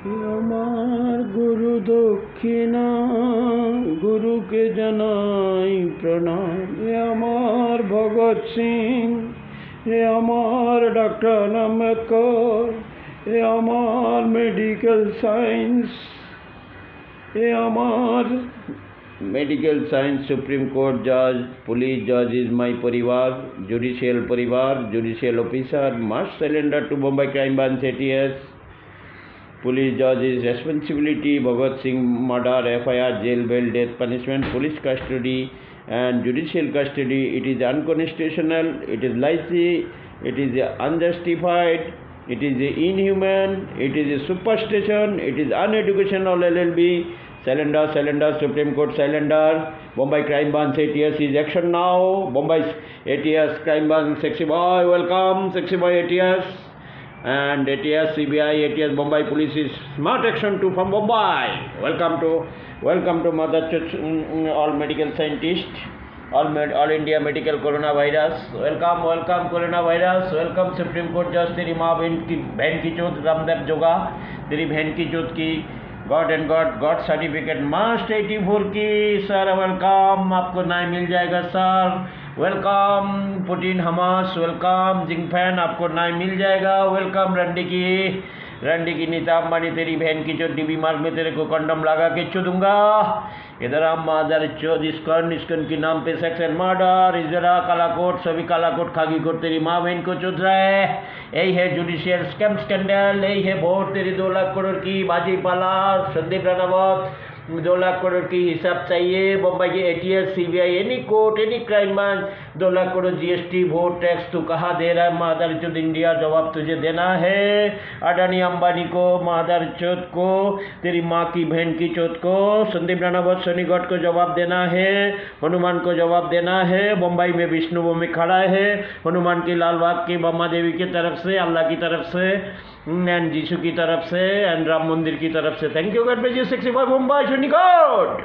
আমার গুরু দক্ষিণা, গুরুকে জানাই প্রণাম। আমার ভগৎ সিং, আমার ডক্টর আম্বেদকর, আমার মেডিকেল সায়েন্স, আমার मेडिकल साइंस, सुप्रीम कोर्ट जज, पुलिस जज इज माई परिवार, judicial officer must surrender to Bombay Crime Branch ATS. Police judge is responsibility, Bhagat Singh murder, FIR, jail, bail, death punishment, police custody and judicial custody. It is unconstitutional, it is lazy, it is unjustified, it is inhuman, it is a superstition, it is uneducational LLB. Cylinder, Supreme Court cylinder. Bombay Crime Branch ATS is action now. Bombay ATS Crime Branch, sexy boy, welcome, sexy boy ATS. And ATS, CBI, ATS, Bombay Police is smart action too from Bombay. Welcome to Mother Church, all medical scientists, all India medical coronavirus. Welcome coronavirus. Welcome Supreme Court Judge. तेरी माँ बहन की चोट रामदेव जोगा, तेरी बहन की चोट की गॉड सर्टिफिकेट मास्ट 84 की सर, वेलकम, आपको न्याय मिल जाएगा sir. Welcome Putin Hamas, welcome जिंगफैन, आपको न्याय मिल जाएगा। वेलकम रंडी की नीता अंबानी, तेरी बहन की चोट डीबी मार्ग में तेरे को कंडम लगा के चुदूंगा। इधर हम मादर चोद इसकन की नाम पे सेक्स एंड मर्डर, इधर कालाकोट, सभी कालाकोट खागी कोट तेरी माँ बहन को चुद रहा है। यही है जुडिशियल स्कैम स्कैंडल, यही है वोट तेरी 2 लाख करोड़ की बाजी पाला संदीप राणावत, 2 लाख करोड़ की हिसाब चाहिए। बम्बई के ATS, CBI, any court, any crime branch, 2 lakh crore GST vote tax तू कहाँ दे रहा है मादर चौथ इंडिया, जवाब तुझे देना है। अडानी अंबानी को, मादर चौथ को, तेरी माँ की बहन की चौथ को, संदीप राणावत सोनी गौड को जवाब देना है, हनुमान को जवाब देना है। मुंबई में विष्णु भूमि खड़ा है, हनुमान की लालबाग की ब्रह्मा देवी की तरफ से, अल्लाह की तरफ से एंड जीसू की तरफ से एंड राम मंदिर की तरफ से। Thank you god bless you, sexy boy Mumbai, Soni God.